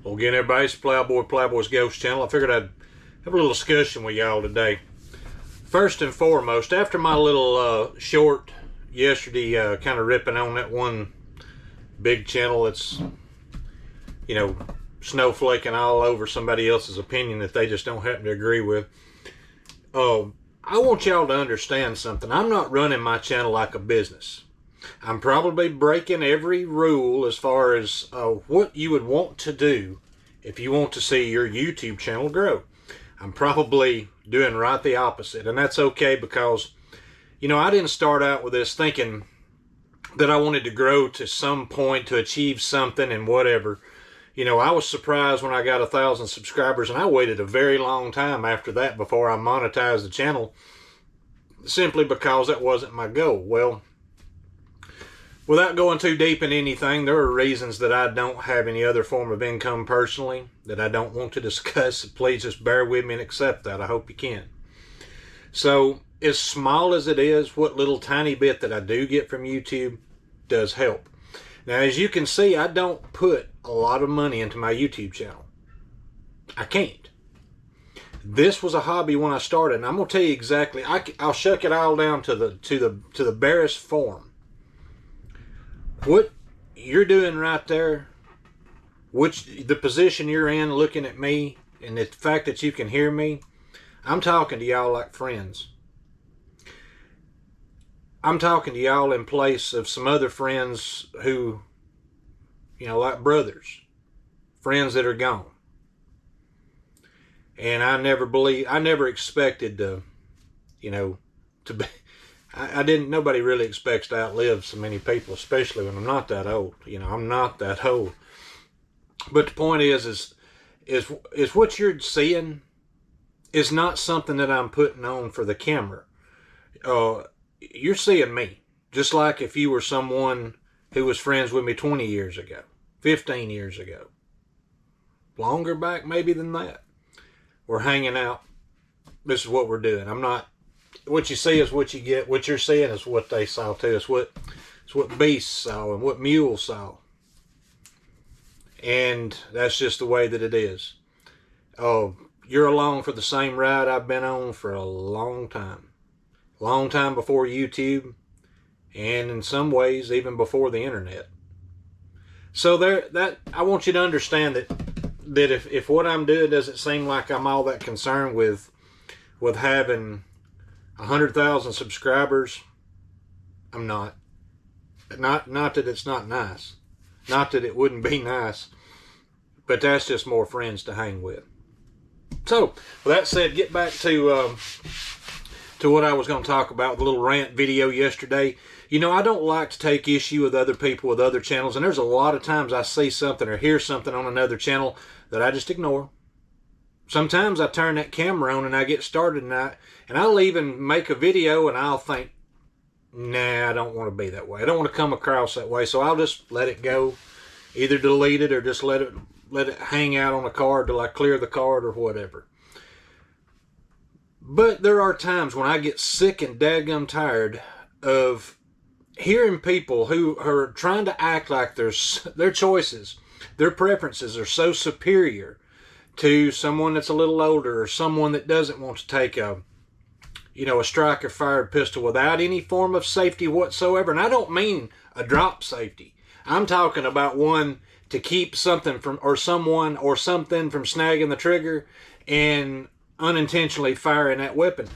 Well, again, everybody, it's Plowboy's Ghost Channel. I figured I'd have a little discussion with y'all today. First and foremost, after my little short yesterday, kind of ripping on that one big channel that's, snowflaking all over somebody else's opinion that they just don't happen to agree with. I want y'all to understand something. I'm not running my channel like a business. I'm probably breaking every rule as far as what you would want to do if you want to see your YouTube channel grow. I'm probably doing right the opposite, and that's okay because, I didn't start out with this thinking that I wanted to grow to some point to achieve something and whatever. I was surprised when I got 1,000 subscribers, and I waited a very long time after that before I monetized the channel, simply because that wasn't my goal. Well, without going too deep in anything, there are reasons that I don't have any other form of income personally that I don't want to discuss. Please just bear with me and accept that. I hope you can. So, as small as it is, what little tiny bit that I do get from YouTube does help. Now, as you can see, I don't put a lot of money into my YouTube channel. I can't. This was a hobby when I started, and I'm going to tell you exactly. I'll shuck it all down to the barest form. What you're doing right there, the position you're in looking at me, and the fact that you can hear me, I'm talking to y'all like friends. I'm talking to y'all in place of some other friends who, like brothers, friends that are gone. And I never expected to be, nobody really expects to outlive so many people, especially when I'm not that old. I'm not that old. But the point is what you're seeing is not something that I'm putting on for the camera. You're seeing me, just like if you were someone who was friends with me 20 years ago, 15 years ago, longer back maybe than that. We're hanging out. This is what we're doing. What you see is what you get. What you're seeing is what they saw too. It's what beasts saw and what mules saw. And that's just the way that it is. You're along for the same ride I've been on for a long time. Long time before YouTube, and in some ways even before the internet. So I want you to understand that if what I'm doing doesn't seem like I'm all that concerned with having 100,000 subscribers, I'm not. Not that it's not nice. Not that it wouldn't be nice. But that's just more friends to hang with. So, with that said, get back to what I was going to talk about, the little rant video yesterday. I don't like to take issue with other people with other channels, and there's a lot of times I see something or hear something on another channel that I just ignore. Sometimes I turn that camera on and I get started, and I'll even make a video and I'll think, nah, I don't want to be that way. I don't want to come across that way, so I'll just let it go. Either delete it or just let it hang out on a card till I clear the card or whatever. But there are times when I get sick and dadgum tired of hearing people who are trying to act like their choices, their preferences are so superior to someone that's a little older or someone that doesn't want to take a striker-fired pistol without any form of safety whatsoever. And I don't mean a drop safety. I'm talking about one to keep something from, or someone or something from snagging the trigger and unintentionally firing that weapon.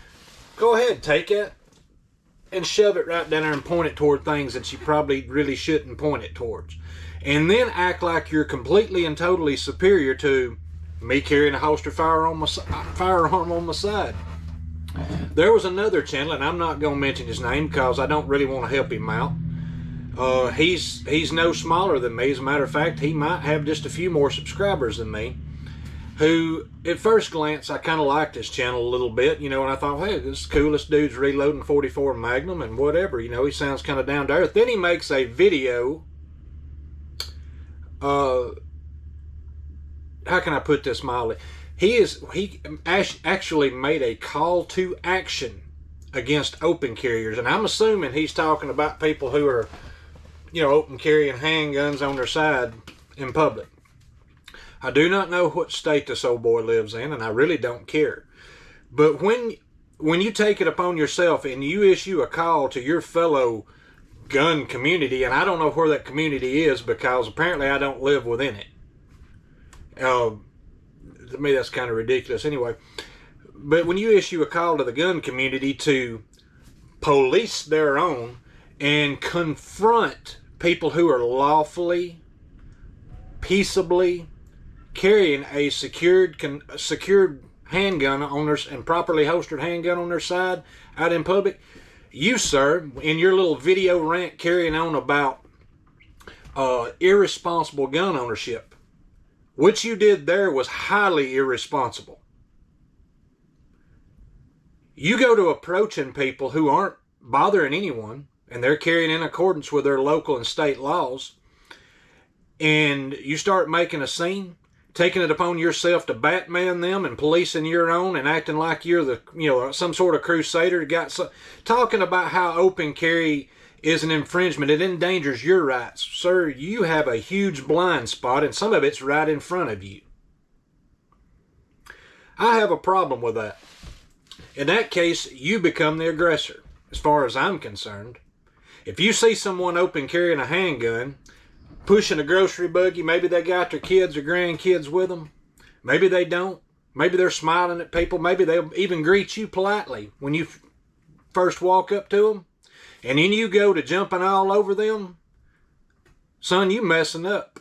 Go ahead, take it and shove it right down there and point it toward things that you probably really shouldn't point it towards. And then act like you're completely and totally superior to me carrying a holster firearm on my side. There was another channel, and I'm not going to mention his name because I don't really want to help him out. He's no smaller than me. As a matter of fact, he might have just a few more subscribers than me. Who, at first glance, I kind of liked his channel a little bit, and I thought, hey, this coolest dude's reloading 44 Magnum and whatever, he sounds kind of down to earth. Then he makes a video, how can I put this mildly? He actually made a call to action against open carriers, and I'm assuming he's talking about people who are, open carrying handguns on their side in public. I do not know what state this old boy lives in, and I really don't care. But when you take it upon yourself and you issue a call to your fellow gun community, and I don't know where that community is because apparently I don't live within it. To me, that's kind of ridiculous anyway. But when you issue a call to the gun community to police their own and confront people who are lawfully, peaceably carrying a secured handgun on their, and properly holstered handgun on their side out in public, you, sir, in your little video rant carrying on about irresponsible gun ownership, what you did there was highly irresponsible. You go to approaching people who aren't bothering anyone, and they're carrying in accordance with their local and state laws, and you start making a scene, taking it upon yourself to Batman them and policing your own and acting like you're the, some sort of crusader, talking about how open carry is an infringement. It endangers your rights. Sir, you have a huge blind spot, and some of it's right in front of you. I have a problem with that. In that case, you become the aggressor, as far as I'm concerned. If you see someone open carrying a handgun, pushing a grocery buggy, maybe they got their kids or grandkids with them. Maybe they don't. Maybe they're smiling at people. Maybe they'll even greet you politely when you first walk up to them. And then you go to jumping all over them. Son, you messing up.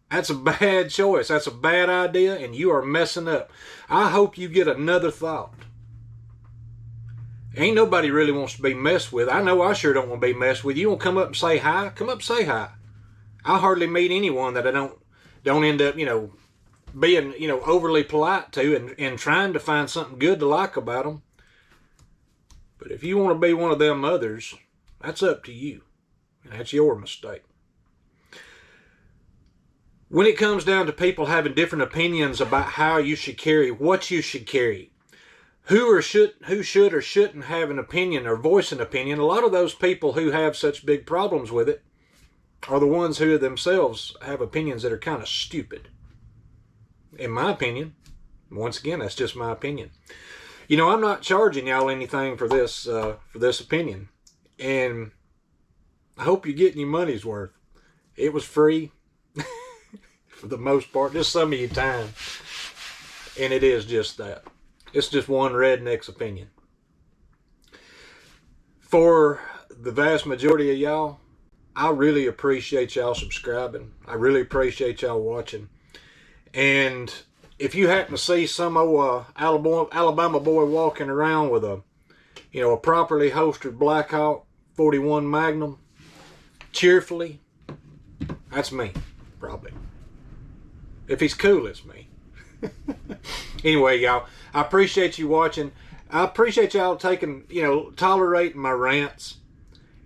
That's a bad choice. That's a bad idea, and you are messing up. I hope you get another thought. Ain't nobody really wants to be messed with. I know I sure don't want to be messed with. You want to come up and say hi? Come up and say hi. I hardly meet anyone that I don't end up, being, overly polite to and trying to find something good to like about them. But if you want to be one of them others, that's up to you. And that's your mistake. When it comes down to people having different opinions about how you should carry, what you should carry, who should or shouldn't have an opinion or voice an opinion, a lot of those people who have such big problems with it are the ones who themselves have opinions that are kind of stupid. In my opinion. Once again, that's just my opinion. I'm not charging y'all anything for this opinion. And I hope you're getting your money's worth. It was free for the most part, just some of your time. And it is just that. It's just one redneck's opinion. For the vast majority of y'all, I really appreciate y'all subscribing. I really appreciate y'all watching. And if you happen to see some old Alabama boy walking around with a properly holstered Black Hawk 41 Magnum, cheerfully, that's me, probably. If he's cool, it's me. Anyway, y'all, I appreciate you watching. I appreciate y'all tolerating my rants.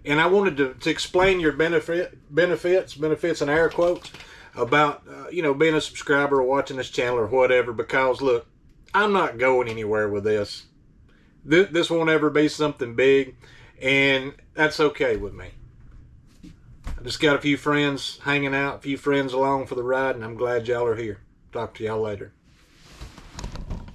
And I wanted to explain your benefits in air quotes, about, being a subscriber or watching this channel or whatever, because, look, I'm not going anywhere with this. This won't ever be something big, and that's okay with me. I just got a few friends hanging out, a few friends along for the ride, and I'm glad y'all are here. Talk to y'all later.